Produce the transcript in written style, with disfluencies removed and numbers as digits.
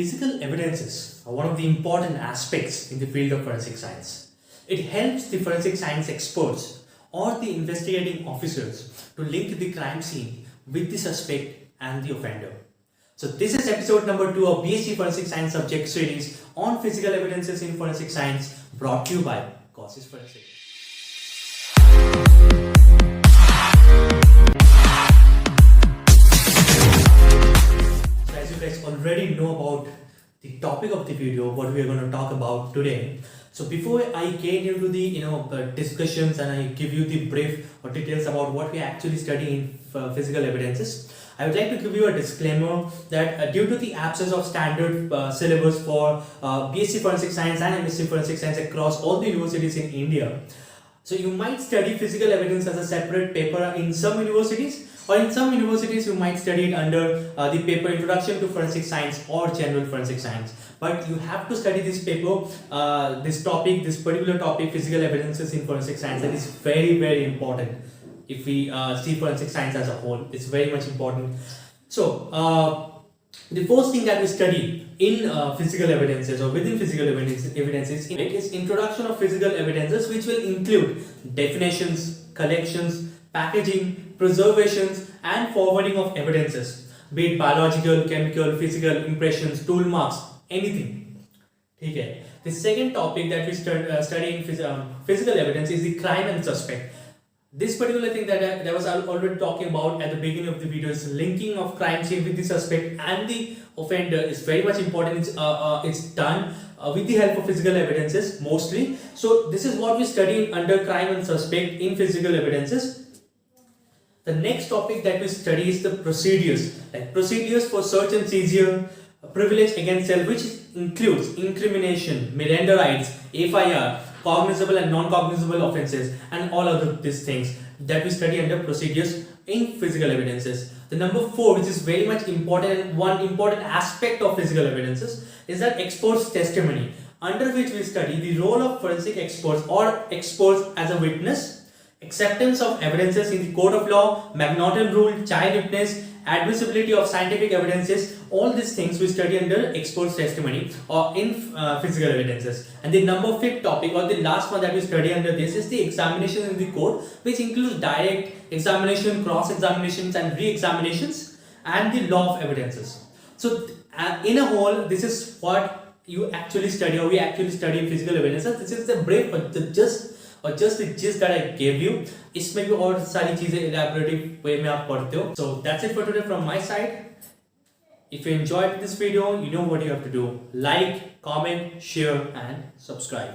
Physical evidences are one of the important aspects in the field of forensic science. It helps the forensic science experts or the investigating officers to link the crime scene with the suspect and the offender. So this is episode number 2 of BSc Forensic Science subject series on physical evidences in forensic science, brought to you by Causes Forensic. As you guys already know about the topic of the video, what we are going to talk about today. So before I get into the discussions and I give you the brief or details about what we actually study in physical evidences, I would like to give you a disclaimer that due to the absence of standard syllabus for BSc Forensic Science and MSc Forensic Science across all the universities in India, so you might study physical evidence as a separate paper in some universities, or in some universities you might study it under the paper Introduction to Forensic Science or General Forensic Science. But you have to study this paper, this particular topic, physical evidences in forensic science. That is very, very important. If we see forensic science as a whole, it's very much important. So the first thing that we study in physical evidences or within physical evidences is introduction of physical evidences, which will include definitions, collections, packaging, preservations and forwarding of evidences, be it biological, chemical, physical, impressions, tool marks, anything. Okay. The second topic that we study in physical evidence is the crime and suspect. This particular thing that I was already talking about at the beginning of the video is linking of crime scene with the suspect and the offender is very much important. It's done with the help of physical evidences mostly. So this is what we study under crime and suspect in physical evidences. The next topic that we study is the procedures, like procedures for search and seizure, privilege against self, which includes incrimination, Miranda rights, FIR, cognizable and non-cognizable offences, and all other these things that we study under procedures in physical evidences. The number 4, which is very much important, and one important aspect of physical evidences, is that experts' testimony, under which we study the role of forensic experts or experts as a witness, acceptance of evidences in the court of law, Magnotta rule, child witness, admissibility of scientific evidences. All these things we study under experts' testimony or in physical evidences. And the number 5th topic, or the last one that we study under this, is the examination in the court, which includes direct examination, cross-examinations and re-examinations, and the law of evidences. So in a whole, this is what you actually study, or we actually study in physical evidences. This is the brief or just the gist that I gave you. इसमें भी और सारी चीजें elaborative way में आप पढ़ते हो. So that's it for today from my side. If you enjoyed this video, you know what you have to do. Like, comment, share and subscribe.